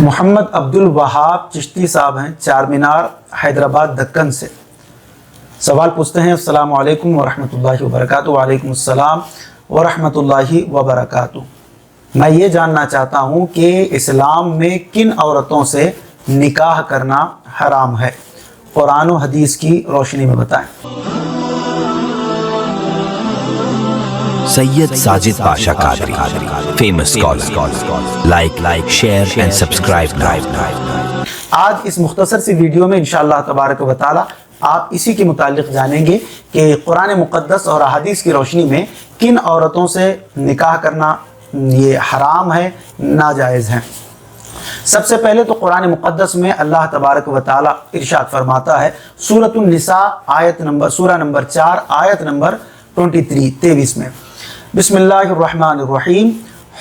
محمد عبد الوہاب چشتی صاحب ہیں، چار مینار حیدرآباد دکن سے۔ سوال پوچھتے ہیں، السلام علیکم ورحمۃ اللہ وبرکاتہ۔ وعلیکم السلام ورحمۃ اللہ وبرکاتہ۔ میں یہ جاننا چاہتا ہوں کہ اسلام میں کن عورتوں سے نکاح کرنا حرام ہے، قرآن و حدیث کی روشنی میں بتائیں۔ Syed Sajid Pasha Qadri, famous scholar. Like share and subscribe. آج اس مختصر سی ویڈیو میں انشاءاللہ تبارک و تعالی آپ اسی کے متعلق جانیں گے کہ قرآن مقدس اور احادیث کی روشنی میں کن عورتوں سے نکاح کرنا یہ حرام ہے، ناجائز ہے۔ سب سے پہلے تو قرآن مقدس میں اللہ تبارک و تعالی ارشاد فرماتا ہے، سورۃ النساء سورہ نمبر 4 آیت نمبر 23 میں، بسم اللہ الرحمن الرحیم،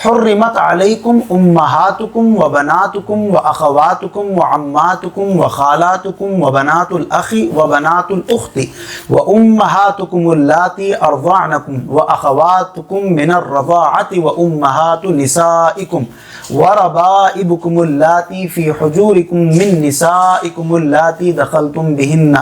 حرمت علیکم امہاتکم و بناتکم و اخواتکم و عماتکم و خالاتکم و بنات الاخ و بنات الاخت و امہاتکم اللاتی ارضعنکم و اخواتکم من الرضاعة و امہات نسائکم وربائبکم اللاتی فی حجورکم من نسائکم اللاتی دخلتم بہن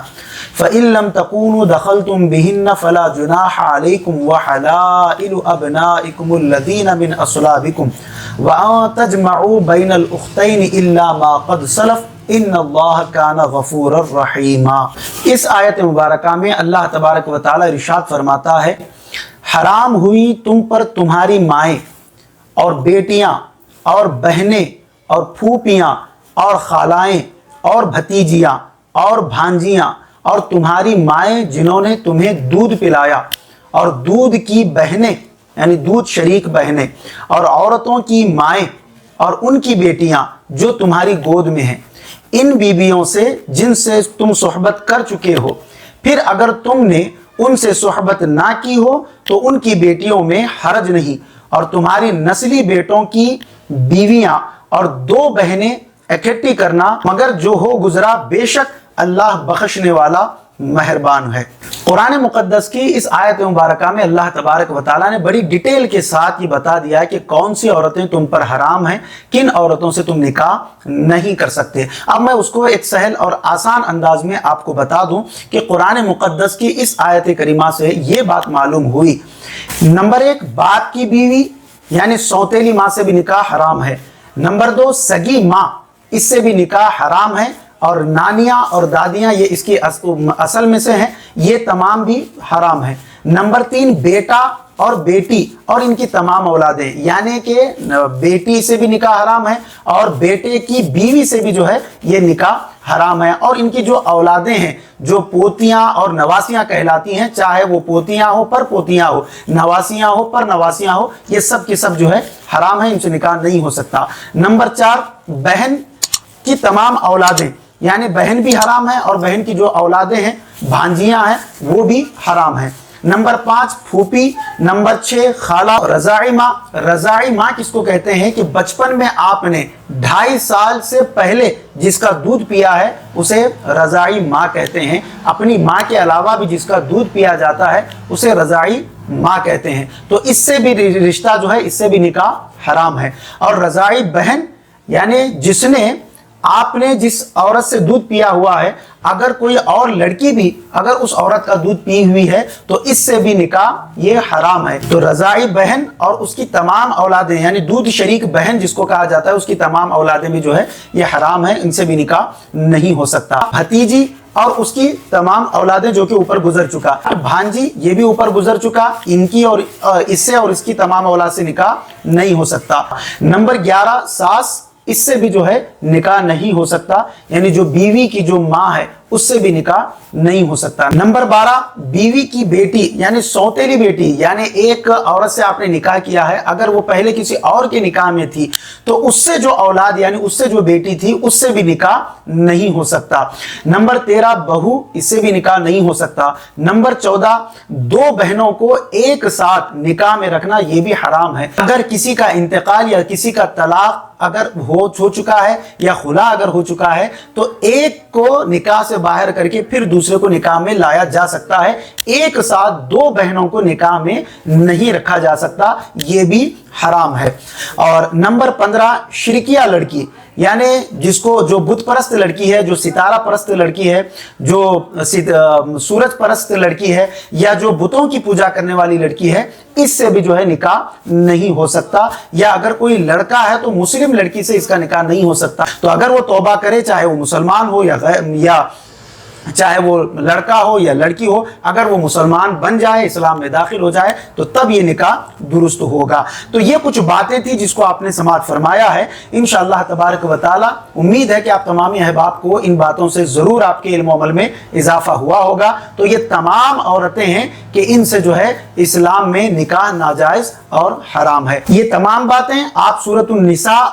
فإن لم تكونوا دخلتم بهن فلا جناح عليكم وحلائل أبنائكم الذين من أصلابكم وأن تجمعوا بين الأختين إلا ما قد سلف إن الله كان غفورا رحيما۔ اس آیت مبارکہ میں اللہ تبارک و تعالی ارشاد فرماتا ہے، حرام ہوئی تم پر تمہاری مائیں اور بیٹیاں اور بہنیں اور پھوپیاں اور خالائیں اور بھتیجیاں اور بھانجیاں اور تمہاری مائیں جنہوں نے تمہیں دودھ پلایا، اور دودھ کی بہنیں یعنی دودھ شریک بہنیں، اور عورتوں کی مائیں اور ان کی بیٹیاں جو تمہاری گود میں ہیں، ان بیویوں سے جن سے تم صحبت کر چکے ہو، پھر اگر تم نے ان سے صحبت نہ کی ہو تو ان کی بیٹیوں میں حرج نہیں، اور تمہاری نسلی بیٹوں کی بیویاں اور 2 بہنیں اکٹھی کرنا مگر جو ہو گزرا، بے شک اللہ بخشنے والا مہربان ہے۔ قرآن مقدس کی اس آیت مبارکہ میں اللہ تبارک و تعالیٰ نے بڑی ڈیٹیل کے ساتھ یہ بتا دیا ہے کہ کون سی عورتیں تم پر حرام ہیں، کن عورتوں سے تم نکاح نہیں کر سکتے۔ اب میں اس کو ایک سہل اور آسان انداز میں آپ کو بتا دوں کہ قرآن مقدس کی اس آیت کریمہ سے یہ بات معلوم ہوئی، نمبر 1، باپ کی بیوی یعنی سوتیلی ماں سے بھی نکاح حرام ہے۔ نمبر 2، سگی ماں، اس سے بھی نکاح حرام ہے، اور نانیاں اور دادیاں یہ اس کی اصل میں سے ہیں، یہ تمام بھی حرام ہیں۔ نمبر 3، بیٹا اور بیٹی اور ان کی تمام اولادیں، یعنی کہ بیٹی سے بھی نکاح حرام ہے اور بیٹے کی بیوی سے بھی جو ہے یہ نکاح حرام ہے، اور ان کی جو اولادیں ہیں جو پوتیاں اور نواسیاں کہلاتی ہیں، چاہے وہ پوتیاں ہو پر پوتیاں ہو، نواسیاں ہو پر نواسیاں ہو، یہ سب کی سب جو ہے حرام ہے، ان سے نکاح نہیں ہو سکتا۔ نمبر 4، بہن کی تمام اولادیں، یعنی بہن بھی حرام ہے اور بہن کی جو اولادیں ہیں بھانجیاں ہیں وہ بھی حرام ہیں۔ نمبر 5، پھوپی۔ نمبر 6، خالہ۔ رضاعی ماں، رضاعی ماں کس کو کہتے ہیں کہ بچپن میں آپ نے 2.5 سال سے پہلے جس کا دودھ پیا ہے اسے رضاعی ماں کہتے ہیں۔ اپنی ماں کے علاوہ بھی جس کا دودھ پیا جاتا ہے اسے رضاعی ماں کہتے ہیں، تو اس سے بھی رشتہ جو ہے، اس سے بھی نکاح حرام ہے۔ اور رضاعی بہن یعنی جس نے آپ نے جس عورت سے دودھ پیا ہوا ہے، اگر کوئی اور لڑکی بھی اگر اس عورت کا دودھ پی ہوئی ہے تو اس سے بھی نکاح یہ حرام ہے۔ تو رضاعی بہن اور اس کی تمام اولادیں یعنی دودھ شریک بہن جس کو کہا جاتا ہے، اس کی تمام اولادیں بھی جو ہے یہ حرام ہے، ان سے بھی نکاح نہیں ہو سکتا۔ بھتیجی اور اس کی تمام اولادیں جو کہ اوپر گزر چکا، بھانجی یہ بھی اوپر گزر چکا، ان کی اور اس سے اور اس کی تمام اولاد سے نکاح نہیں ہو سکتا۔ نمبر 11، ساس، اس سے بھی جو ہے نکاح نہیں ہو سکتا، یعنی جو بیوی کی جو ماں ہے اس سے بھی نکاح نہیں ہو سکتا۔ نمبر 12، بیوی کی بیٹی یعنی سوتیلی بیٹی، یعنی ایک عورت سے آپ نے نکاح کیا ہے، اگر وہ پہلے کسی اور کے نکاح میں تھی تو اس سے جو اولاد یعنی اس سے جو بیٹی تھی اس سے بھی نکاح نہیں ہو سکتا۔ نمبر 13، بہو، اس سے بھی نکاح نہیں ہو سکتا۔ نمبر 14، 2 بہنوں کو ایک ساتھ نکاح میں رکھنا یہ بھی حرام ہے۔ اگر کسی کا انتقال یا کسی کا طلاق اگر ہو چکا ہے یا خلا اگر ہو چکا ہے تو ایک کو نکاح سے باہر کر کے پھر دوسرے کو نکاح میں لایا جا سکتا ہے. ایک ساتھ دو بہنوں کو نکاح میں نہیں رکھا جا سکتا, یہ بھی حرام ہے. اور نمبر 15, شرکیہ لڑکی, یعنی جس کو جو بت پرست لڑکی ہے, جو ستارہ پرست لڑکی ہے, جو سورج پرست لڑکی ہے, یا جو بتوں کی پوجا کرنے والی لڑکی ہے, اس سے بھی جو ہے نکاح نہیں ہو سکتا. یا اگر کوئی لڑکا ہے تو مسلم لڑکی سے اس کا نکاح نہیں ہو سکتا. تو اگر وہ توبہ کرے, چاہے وہ مسلمان ہو یا چاہے وہ لڑکا ہو یا لڑکی ہو, اگر وہ مسلمان بن جائے, اسلام میں داخل ہو جائے, تو تب یہ نکاح درست ہوگا. تو یہ کچھ باتیں تھی جس کو آپ نے سماعت فرمایا ہے. انشاءاللہ تبارک و تعالی امید ہے کہ آپ تمامی احباب کو ان باتوں سے ضرور آپ کے علم و عمل میں اضافہ ہوا ہوگا. تو یہ تمام عورتیں ہیں کہ ان سے جو ہے اسلام میں نکاح ناجائز اور حرام ہے. یہ تمام باتیں آپ سورۃ النساء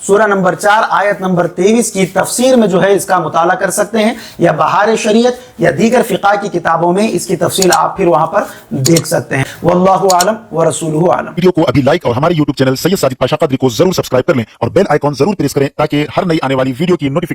سورہ نمبر 4 آیت نمبر 23 کی تفسیر میں جو ہے اس کا مطالعہ کر سکتے ہیں, یا بہار شریعت یا دیگر فقہ کی کتابوں میں اس کی تفصیل آپ پھر وہاں پر دیکھ سکتے ہیں. واللہ عالم ورسولہ عالم. ویڈیو کو ابھی لائک اور ہمارے یوٹیوب چینل سید ساجد پاشا قادری کو ضرور سبسکرائب کر لیں اور بیل آئیکن ضرور پریس کریں تاکہ ہر نئی آنے والی ویڈیو کی نوٹیفیکیشن